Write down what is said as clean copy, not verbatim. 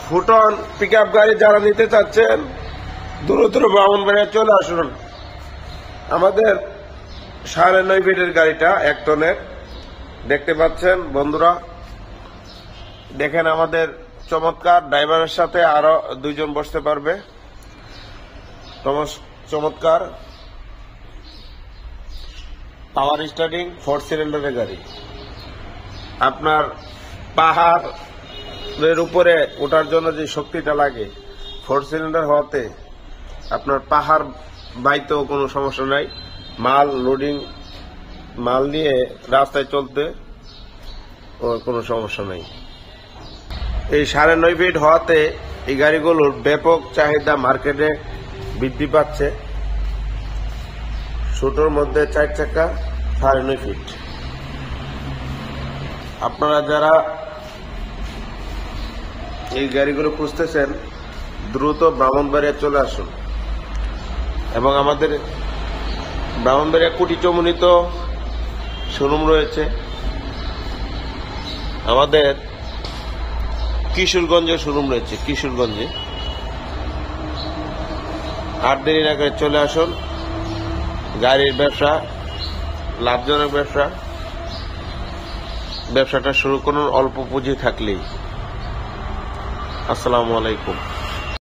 ফুটন pickup গাড়ি যারা নিতে চাচ্ছেন দ্রুত ব্রাহ্মণবাড়িয়া চলে আসুন। আমাদের 9.5 ফিটের গাড়িটা 1 টনের দেখতে পাচ্ছেন বন্ধুরা। দেখেন আমাদের চমৎকার ড্রাইভারের সাথে আরো 2 জন বসতে পারবে। চমৎকার পাওয়ার স্টার্টিং 4 সিলিন্ডারের গাড়ি। আপনার পাহাড়ের উপরে ওঠার জন্য যে শক্তিটা লাগে 4 সিলিন্ডার হওয়াতে আপনার পাহাড় বাইতেও কোনো সমস্যা নাই। মাল নিয়ে রাস্তায় চলতে কোনো সমস্যা নাই। এই 9.5 ফিট হওয়াতে এই গাড়িগুলোর ব্যাপক চাহিদা মার্কেটে বৃদ্ধি পাচ্ছে। ছোটর মধ্যে 4 চাকা 9.5 ফিট। আপনারা যারা এই গাড়িগুলো খুঁজতেছেন দ্রুত ব্রাহ্মণবাড়িয়া চলে আসুন এবং আমাদের ব্রাহ্মণবাড়িয়া কুটি চমুনিত শোরুম রয়েছে। আমাদের কিশোরগঞ্জে শোরুম রয়েছে, কিশোরগঞ্জে। আর দেরি না করে চলে আসুন। গাড়ির ব্যবসা লাভজনক ব্যবসাটা শুরু করুন অল্প পুঁজি থাকলেই। আসসালামু আলাইকুম।